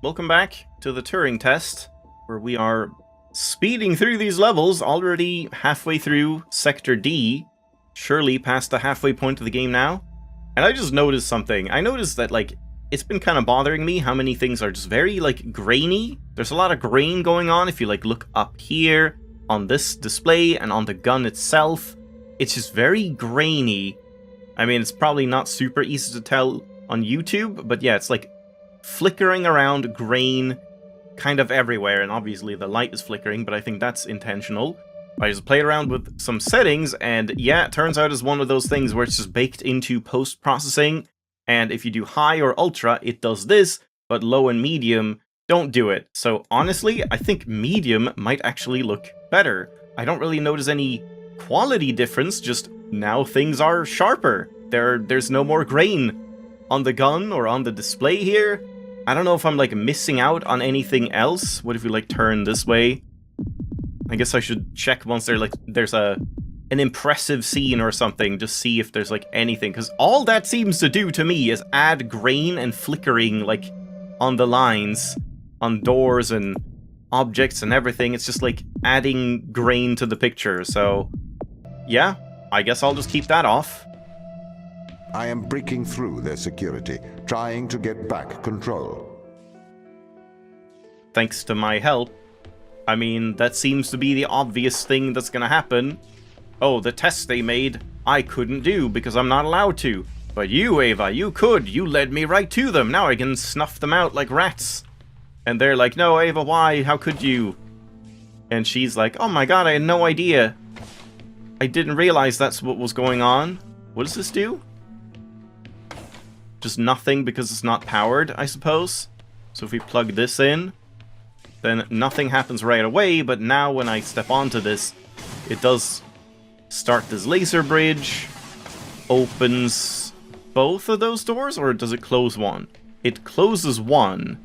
welcome back to the Turing test, where we are speeding through these levels, already halfway through Sector D, surely past the halfway point of the game now. And I just noticed something. I noticed that, like, it's been kind of bothering me how many things are just very, like, grainy. There's a lot of grain going on if you, like, look up here on this display and on the gun itself. It's just very grainy. I mean, it's probably not super easy to tell on YouTube, but yeah, it's like flickering around grain kind of everywhere, and obviously the light is flickering, but I think that's intentional. I just played around with some settings, and yeah, it turns out it's one of those things where it's just baked into post-processing, and if you do high or ultra, it does this, but low and medium don't do it. So honestly, I think medium might actually look better. I don't really notice any quality difference, just now things are sharper. There's no more grain on the gun or on the display here. I don't know if I'm like missing out on anything else. What if we like turn this way? I guess I should check once there's an impressive scene or something, just see if there's like anything, because all that seems to do to me is add grain and flickering like on the lines, on doors and objects and everything. It's just like adding grain to the picture. So yeah, I guess I'll just keep that off. I am breaking through their security, trying to get back control. Thanks to my help. I mean, that seems to be the obvious thing that's gonna happen. Oh, the test they made, I couldn't do because I'm not allowed to. But you, Ava, you could. You led me right to them. Now I can snuff them out like rats. And they're like, no, Ava, why? How could you? And she's like, oh my god, I had no idea. I didn't realize that's what was going on. What does this do? Just nothing because it's not powered, I suppose. So if we plug this in, then nothing happens right away, but now when I step onto this, it does start this laser bridge, opens both of those doors, or does it close one? It closes one.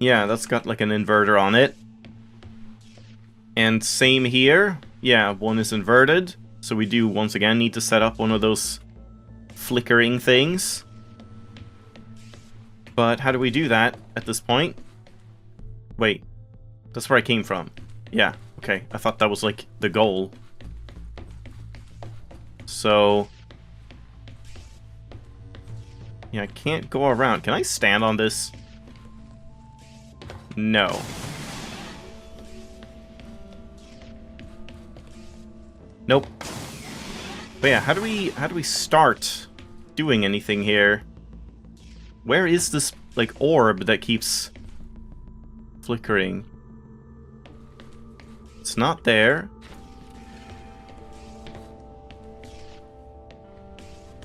Yeah, that's got like an inverter on it. And same here. Yeah, one is inverted, so we do once again need to set up one of those flickering things. But how do we do that at this point? Wait, that's where I came from. Yeah, okay, I thought that was like the goal. So yeah, I can't go around. Can I stand on this? No. Nope. But yeah, how do we start doing anything here? Where is this like orb that keeps flickering? It's not there.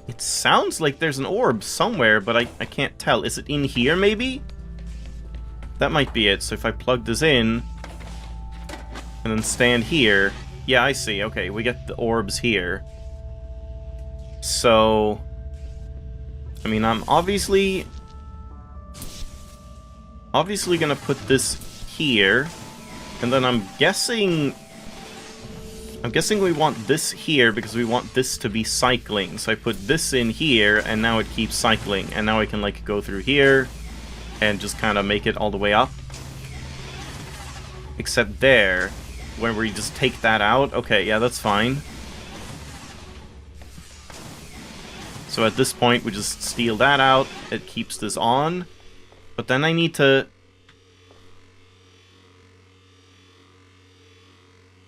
It sounds like there's an orb somewhere, but I can't tell. Is it in here maybe? That might be it. So if I plug this in and then stand here, yeah, I see. Okay, we get the orbs here. So I mean, I'm obviously gonna put this here, and then I'm guessing we want this here because we want this to be cycling. So I put this in here, and now it keeps cycling, and now I can like go through here and just kind of make it all the way up. Except there, when we just take that out. Okay, yeah, that's fine. So at this point, we just steal that out. It keeps this on. But then I need to...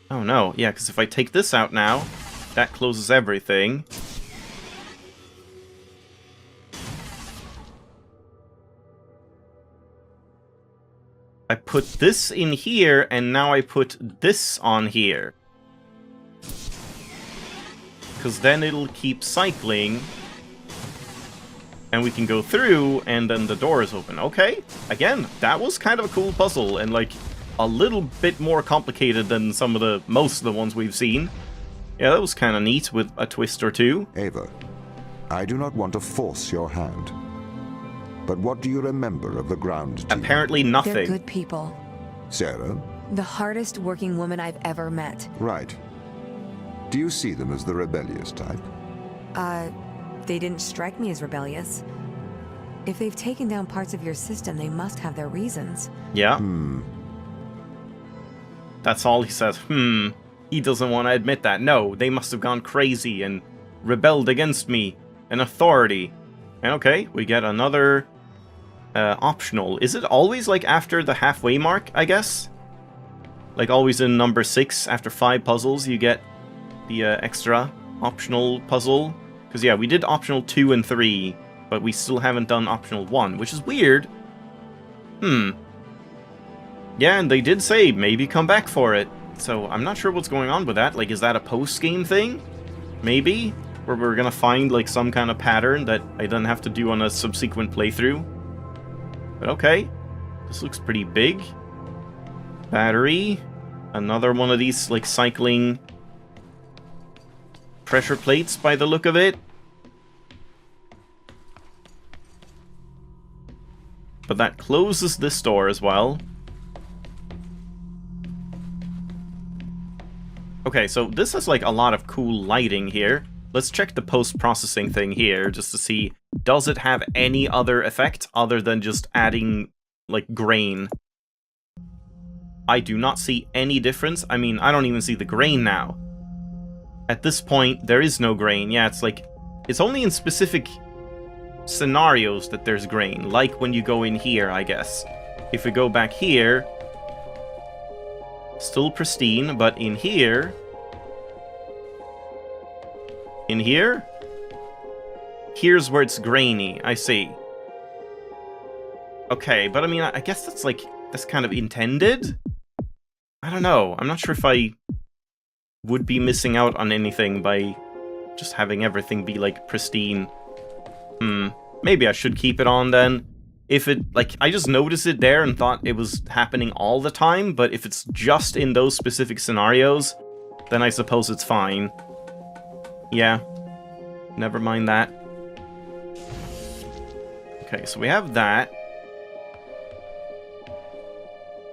Oh no, yeah, because if I take this out now, that closes everything. I put this in here, and now I put this on here. Because then it'll keep cycling. And we can go through, and then the door is open. Okay, again, that was kind of a cool puzzle, and like a little bit more complicated than most of the ones we've seen. Yeah, that was kind of neat with a twist or two. Ava, I do not want to force your hand. But what do you remember of the ground team? Apparently nothing. They're good people. Sarah? The hardest working woman I've ever met. Right. Do you see them as the rebellious type? They didn't strike me as rebellious. If they've taken down parts of your system, they must have their reasons. Yeah. That's all he says. He doesn't want to admit that. No, they must have gone crazy and rebelled against me and authority. And okay, we get another optional. Is it always like after the halfway mark, I guess? Like always in number 6, after 5 puzzles, you get the extra optional puzzle. Because yeah, we did optional 2 and 3, but we still haven't done optional 1, which is weird. Yeah, and they did say maybe come back for it. So I'm not sure what's going on with that. Like, is that a post-game thing? Maybe? Where we're gonna find like some kind of pattern that I then have to do on a subsequent playthrough. But okay. This looks pretty big. Battery. Another one of these like cycling pressure plates by the look of it. But that closes this door as well. Okay, so this has like a lot of cool lighting here. Let's check the post-processing thing here just to see, does it have any other effect other than just adding like grain? I do not see any difference. I mean, I don't even see the grain now. At this point, there is no grain. Yeah, it's like, it's only in specific scenarios that there's grain, like when you go in here, I guess. If we go back here, still pristine, but in here, here's where it's grainy, I see. Okay, but I mean, I guess that's like, that's kind of intended? I don't know, I'm not sure if I would be missing out on anything by just having everything be like pristine. Maybe I should keep it on then. If it, like, I just noticed it there and thought it was happening all the time, but if it's just in those specific scenarios, then I suppose it's fine. Yeah. Never mind that. Okay, so we have that.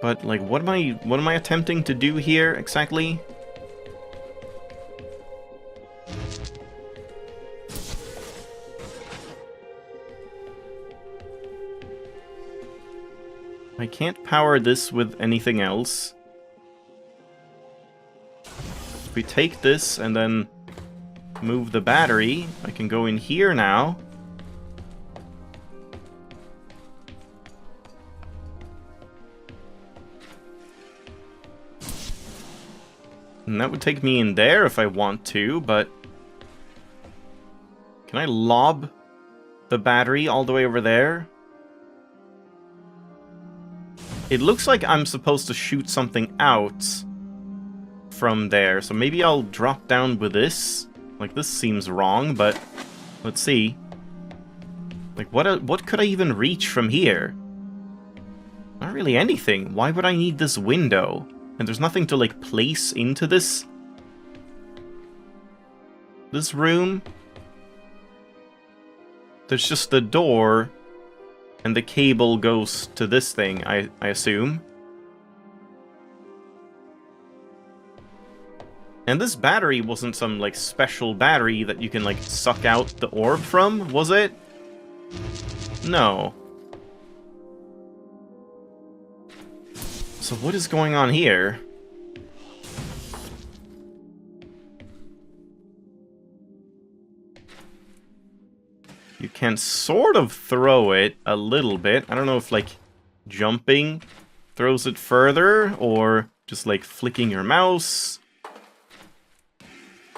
But, like, what am I attempting to do here, exactly? I can't power this with anything else. If we take this and then move the battery, I can go in here now. And that would take me in there if I want to, but... Can I lob the battery all the way over there? It looks like I'm supposed to shoot something out from there, so maybe I'll drop down with this. Like, this seems wrong, but let's see. Like, what could I even reach from here? Not really anything. Why would I need this window? And there's nothing to, like, place into this room. There's just the door, and the cable goes to this thing, I assume. And this battery wasn't some, like, special battery that you can, like, suck out the orb from, was it? No. So what is going on here? You can sort of throw it a little bit. I don't know if, like, jumping throws it further, or just, like, flicking your mouse.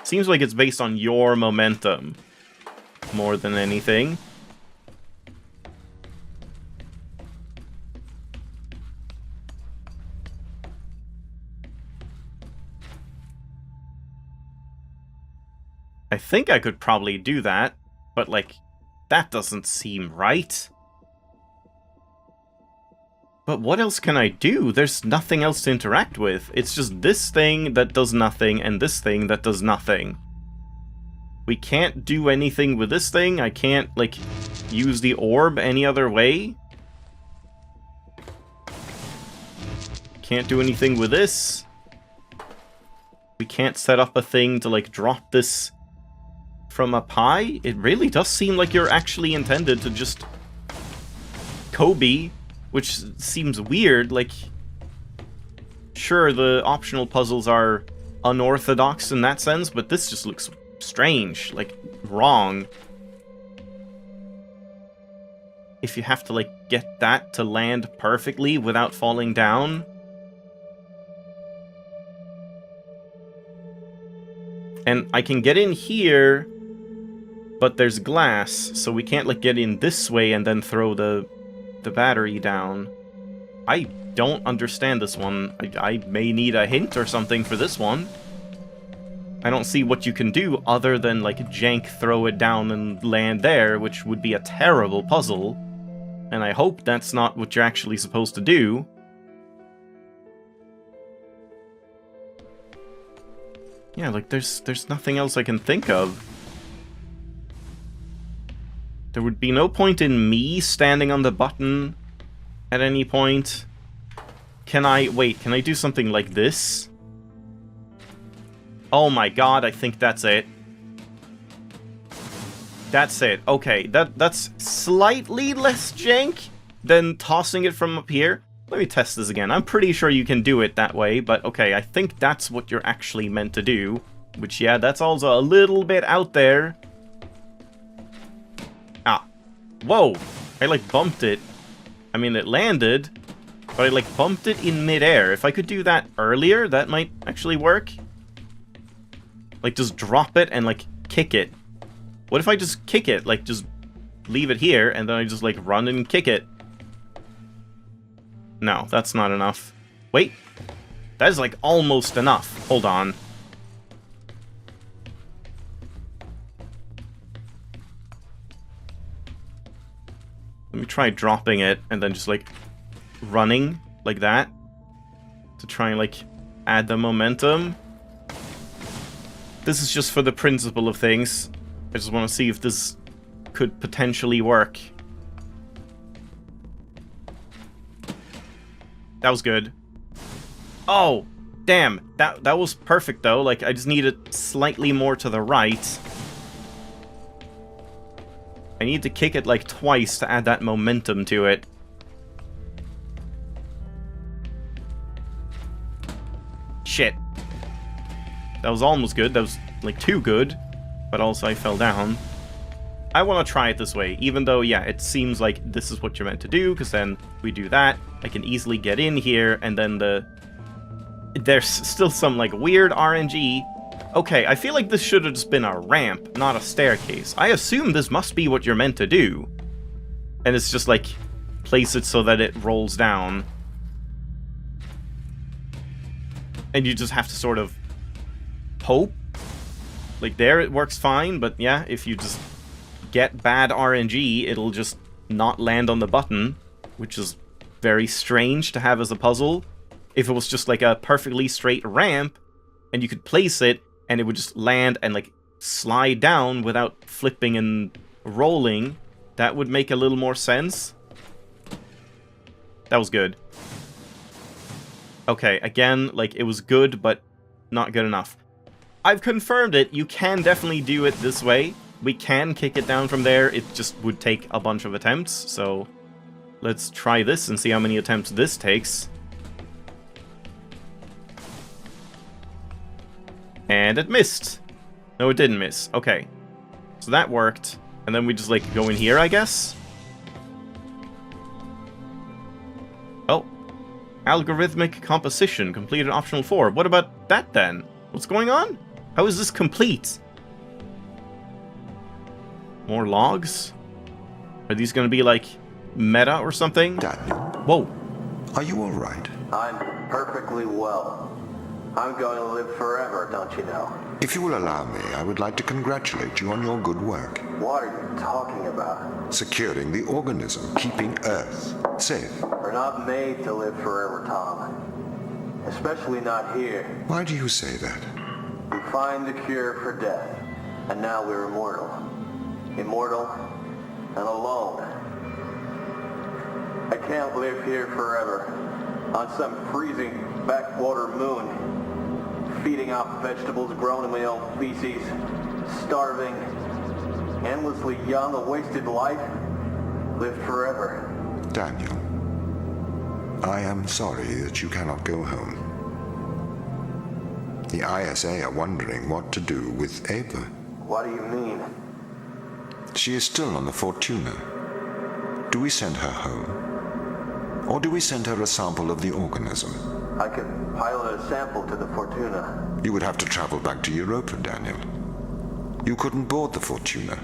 Seems like it's based on your momentum more than anything. I think I could probably do that, but, like, that doesn't seem right. But what else can I do? There's nothing else to interact with. It's just this thing that does nothing and this thing that does nothing. We can't do anything with this thing. I can't, like, use the orb any other way. Can't do anything with this. We can't set up a thing to, like, drop this from up high. It really does seem like you're actually intended to just Q.U.B.E, which seems weird. Like, sure, the optional puzzles are unorthodox in that sense, but this just looks strange, like, wrong. If you have to, like, get that to land perfectly without falling down. And I can get in here, but there's glass, so we can't, like, get in this way and then throw the battery down. I don't understand this one. I may need a hint or something for this one. I don't see what you can do other than, like, jank throw it down and land there, which would be a terrible puzzle. And I hope that's not what you're actually supposed to do. Yeah, like, there's nothing else I can think of. There would be no point in me standing on the button at any point. Can I do something like this? Oh my god, I think that's it. That's it. Okay, that's slightly less jank than tossing it from up here. Let me test this again. I'm pretty sure you can do it that way, but okay, I think that's what you're actually meant to do. Which, yeah, that's also a little bit out there. Ah. Whoa! I, like, bumped it. I mean, it landed, but I, like, bumped it in midair. If I could do that earlier, that might actually work. Like, just drop it and, like, kick it. What if I just kick it? Like, just leave it here, and then I just, like, run and kick it. No, that's not enough. Wait. That is, like, almost enough. Hold on. Let me try dropping it, and then just, like, running like that. To try and, like, add the momentum. This is just for the principle of things. I just want to see if this could potentially work. That was good. Oh, damn. That was perfect, though. Like, I just need it slightly more to the right. I need to kick it, like, twice to add that momentum to it. Shit. That was almost good. That was, like, too good. But also I fell down. I want to try it this way, even though, yeah, it seems like this is what you're meant to do, because then we do that. I can easily get in here, and then there's still some, like, weird RNG. Okay, I feel like this should have just been a ramp, not a staircase. I assume this must be what you're meant to do. And it's just, like, place it so that it rolls down. And you just have to sort of hope. Like, there it works fine, but yeah, if you just get bad RNG, it'll just not land on the button, which is very strange to have as a puzzle. If it was just, like, a perfectly straight ramp, and you could place it, and it would just land and, like, slide down without flipping and rolling, that would make a little more sense. That was good. Okay, again, like, it was good, but not good enough. I've confirmed it. You can definitely do it this way. We can kick it down from there. It just would take a bunch of attempts, so let's try this and see how many attempts this takes. And it missed. No, it didn't miss. Okay. So that worked. And then we just, like, go in here, I guess? Oh. Algorithmic composition. Completed optional 4. What about that, then? What's going on? How is this complete? More logs? Are these going to be, like, meta or something? Daniel, Whoa. are you all right? I'm perfectly well. I'm going to live forever, don't you know? If you will allow me, I would like to congratulate you on your good work. What are you talking about? Securing the organism, keeping Earth safe. We're not made to live forever, Tom. Especially not here. Why do you say that? We find the cure for death, and now we're immortal. Immortal and alone. I can't live here forever on some freezing backwater moon, feeding off vegetables grown in my own feces, starving, endlessly young, a wasted life. Live forever. Daniel, I am sorry that you cannot go home. The ISA are wondering what to do with Ava. What do you mean? She is still on the Fortuna. Do we send her home? Or do we send her a sample of the organism? I could pilot a sample to the Fortuna. You would have to travel back to Europa, Daniel. You couldn't board the Fortuna.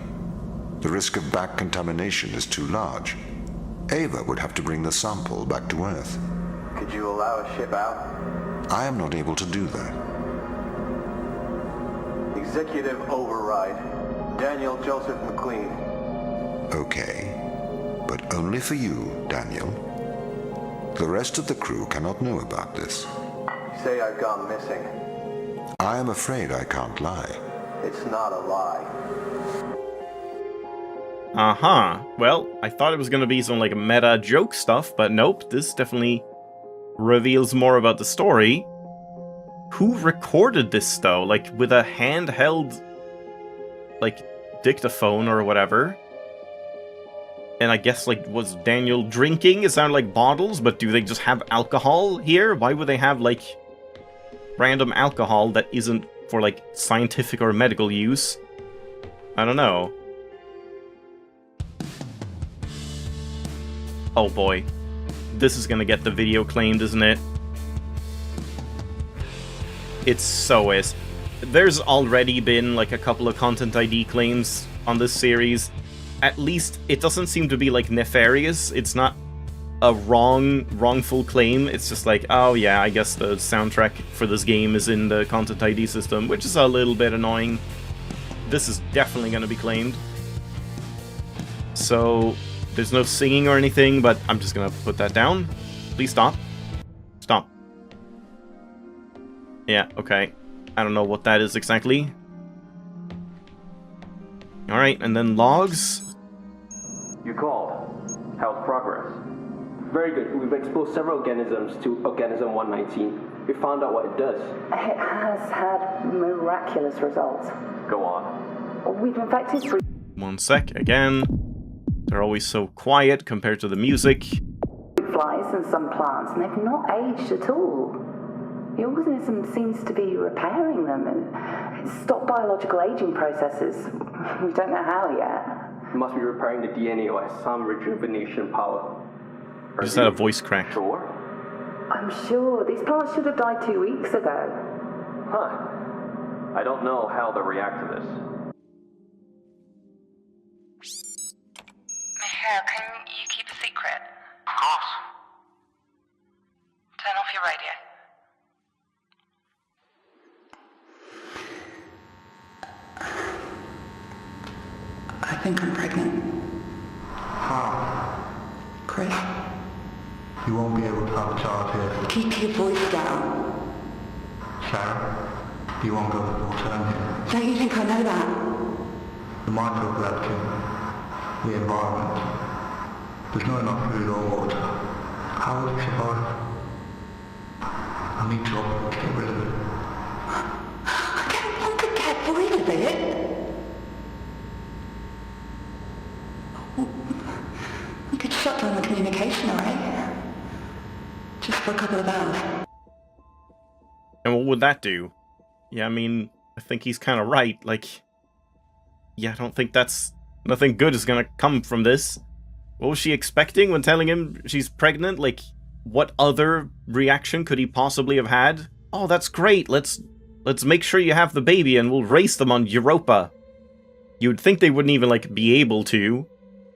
The risk of back contamination is too large. Ava would have to bring the sample back to Earth. Could you allow a ship out? I am not able to do that. Executive override. Daniel Joseph McLean. Okay. But only for you, Daniel. The rest of the crew cannot know about this. You say I've gone missing. I am afraid I can't lie. It's not a lie. Uh-huh. Well, I thought it was gonna be some, like, meta joke stuff, but nope, this definitely reveals more about the story. Who recorded this, though? Like, with a handheld, like, dictaphone or whatever? And I guess, like, was Daniel drinking? It sounded like bottles, but do they just have alcohol here? Why would they have, like, random alcohol that isn't for, like, scientific or medical use? I don't know. Oh boy. This is gonna get the video claimed, isn't it? It so is. There's already been, like, a couple of Content ID claims on this series. At least, it doesn't seem to be, like, nefarious. It's not a wrongful claim. It's just like, oh yeah, I guess the soundtrack for this game is in the Content ID system, which is a little bit annoying. This is definitely gonna be claimed. So, there's no singing or anything, but I'm just gonna put that down. Please stop. Stop. Yeah, okay. I don't know what that is exactly. Alright, and then logs. You called. How's progress? Very good. We've exposed several organisms to Organism 119. We found out what it does. It has had miraculous results. Go on. We've infected 3 One sec, again. They're always so quiet compared to the music. flies and some plants, and they've not aged at all. The organism seems to be repairing them and stop biological aging processes. We don't know how yet. It must be repairing the DNA or has some rejuvenation power. I just had a voice crack. Sure? I'm sure these plants should have died 2 weeks ago. Huh. I don't know how they'll react to this. Michelle, can you keep a secret? Of course. Turn off your radio. I think I'm pregnant. How? Chris, You won't be able to have a child here. keep your voice down. Sharon, you won't go to the alternative. Don't you think I know that? The micro collecting, the environment. There's not enough food or water. How will you survive? I need to get rid of it. I don't want to get rid of it. We could shut down the communication array. Just for a couple of hours. And what would that do? Yeah, I mean, I think he's kind of right. Like, yeah, I don't think nothing good is gonna come from this. What was she expecting when telling him she's pregnant? Like, what other reaction could he possibly have had? Oh, that's great. Let's make sure you have the baby and we'll race them on Europa. You'd think they wouldn't even, like, be able to.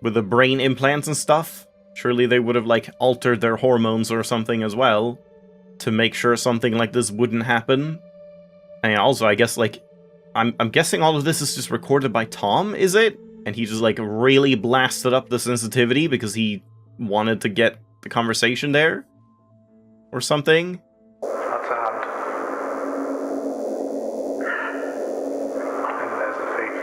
With the brain implants and stuff. Surely they would have, like, altered their hormones or something as well. To make sure something like this wouldn't happen. And also, I guess, like, I'm guessing all of this is just recorded by Tom, is it? And he just, like, really blasted up the sensitivity because he wanted to get the conversation there? Or something? That's a hand. And there's the feet.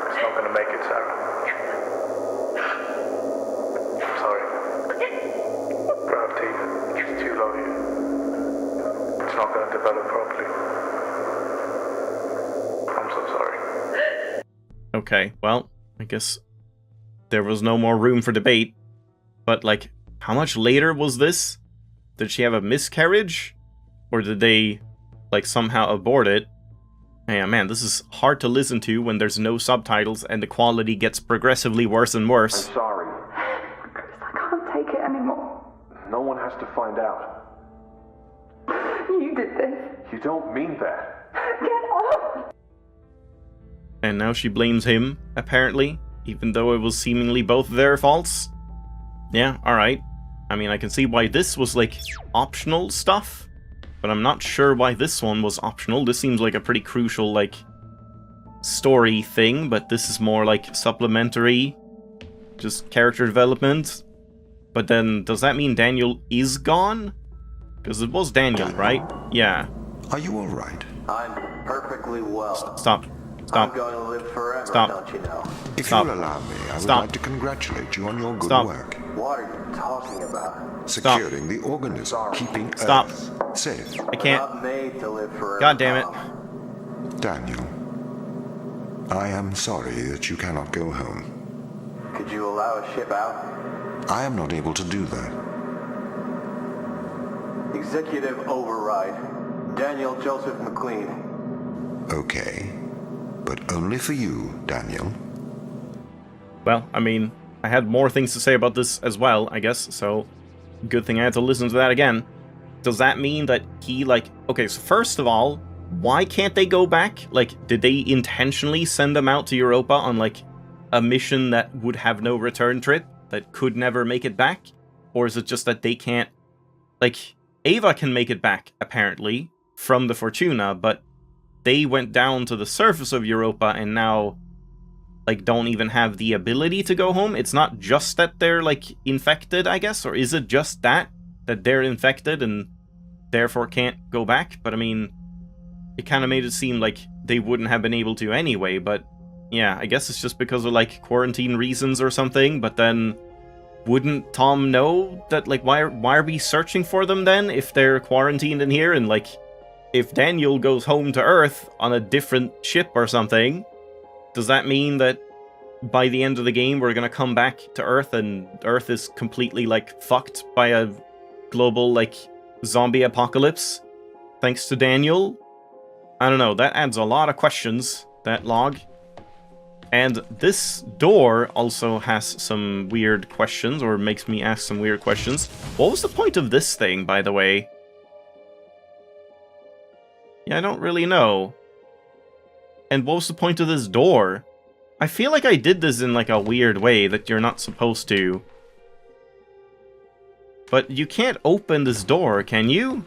It's not going to make it, Sarah. Sorry. Gravity is too low here. It's not going to develop properly. I'm so sorry. Okay, well, I guess there was no more room for debate. But, like, how much later was this? Did she have a miscarriage? Or did they, like, somehow abort it? Yeah, man, this is hard to listen to when there's no subtitles and the quality gets progressively worse and worse. I'm sorry. Chris, I can't take it anymore. No one has to find out. You did this. You don't mean that. Get off! And now she blames him, apparently, even though it was seemingly both their faults. Yeah, alright. I mean, I can see why this was, like, optional stuff, but I'm not sure why this one was optional. This seems like a pretty crucial, like, story thing, but this is more, like, supplementary, just character development. But then, does that mean Daniel is gone? Because it was Daniel, right? Yeah. Are you alright? I'm perfectly well. Stop. Stop. I'm going to live forever, Stop. don't you know? If Stop. you'll allow me, I would Stop. like to congratulate you on your good Stop. work. What are you talking about? Securing the organism, keeping Stop. Earth safe. I can't. Not made to live forever. God damn it. Tom. Daniel, I am sorry that you cannot go home. Could you allow a ship out? I am not able to do that. Executive override. Daniel Joseph McLean. Okay, but only for you, Daniel. Well, I mean, I had more things to say about this as well, I guess, so good thing I had to listen to that again. Does that mean that he, like... Okay, so first of all, why can't they go back? Like, did they intentionally send them out to Europa on, like, a mission that would have no return trip, that could never make it back? Or is it just that they can't... Like, Ava can make it back, apparently, from the Fortuna, but they went down to the surface of Europa and now, like, don't even have the ability to go home? It's not just that they're, like, infected, I guess? Or is it just that they're infected and therefore can't go back? But, I mean, it kind of made it seem like they wouldn't have been able to anyway, but yeah, I guess it's just because of, like, quarantine reasons or something, but then... Wouldn't Tom know that, like, why are we searching for them then, if they're quarantined in here? And, like, if Daniel goes home to Earth on a different ship or something, does that mean that by the end of the game we're gonna come back to Earth and Earth is completely, like, fucked by a global, like, zombie apocalypse? Thanks to Daniel? I don't know, that adds a lot of questions, that log. And this door also has some weird questions, or makes me ask some weird questions. What was the point of this thing, by the way? Yeah, I don't really know. And what was the point of this door? I feel like I did this in, like, a weird way that you're not supposed to. But you can't open this door, can you?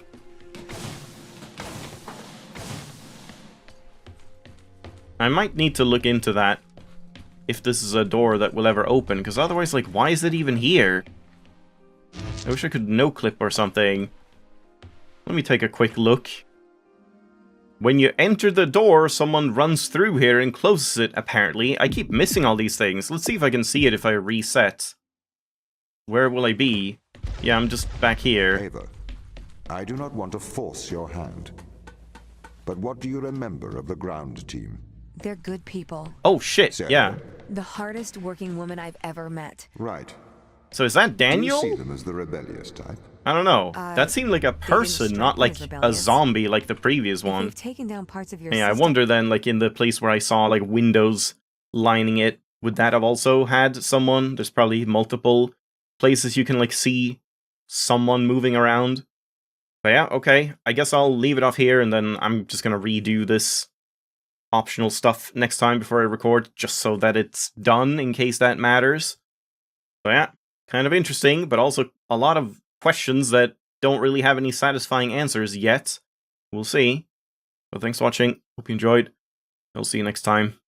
I might need to look into that. If this is a door that will ever open, because otherwise, like, why is it even here? I wish I could no-clip or something. Let me take a quick look. When you enter the door, someone runs through here and closes it, apparently. I keep missing all these things. Let's see if I can see it if I reset. Where will I be? Yeah, I'm just back here. Ava, I do not want to force your hand. But what do you remember of the ground team? They're good people. Oh, shit, Sarah. yeah. The hardest working woman I've ever met. Right. So is that Daniel? Do you see them as the rebellious type? I don't know. That seemed like a person, strike not me like as a rebellious. zombie like the previous one. They've taken down parts of your Yeah, I system. wonder then, like, in the place where I saw, like, windows lining it, would that have also had someone? There's probably multiple places you can, like, see someone moving around. But yeah, okay. I guess I'll leave it off here, and then I'm just gonna redo this optional stuff next time before I record, just so that it's done, in case that matters. So yeah, kind of interesting, but also a lot of questions that don't really have any satisfying answers yet. We'll see. But thanks for watching. Hope you enjoyed. I'll see you next time.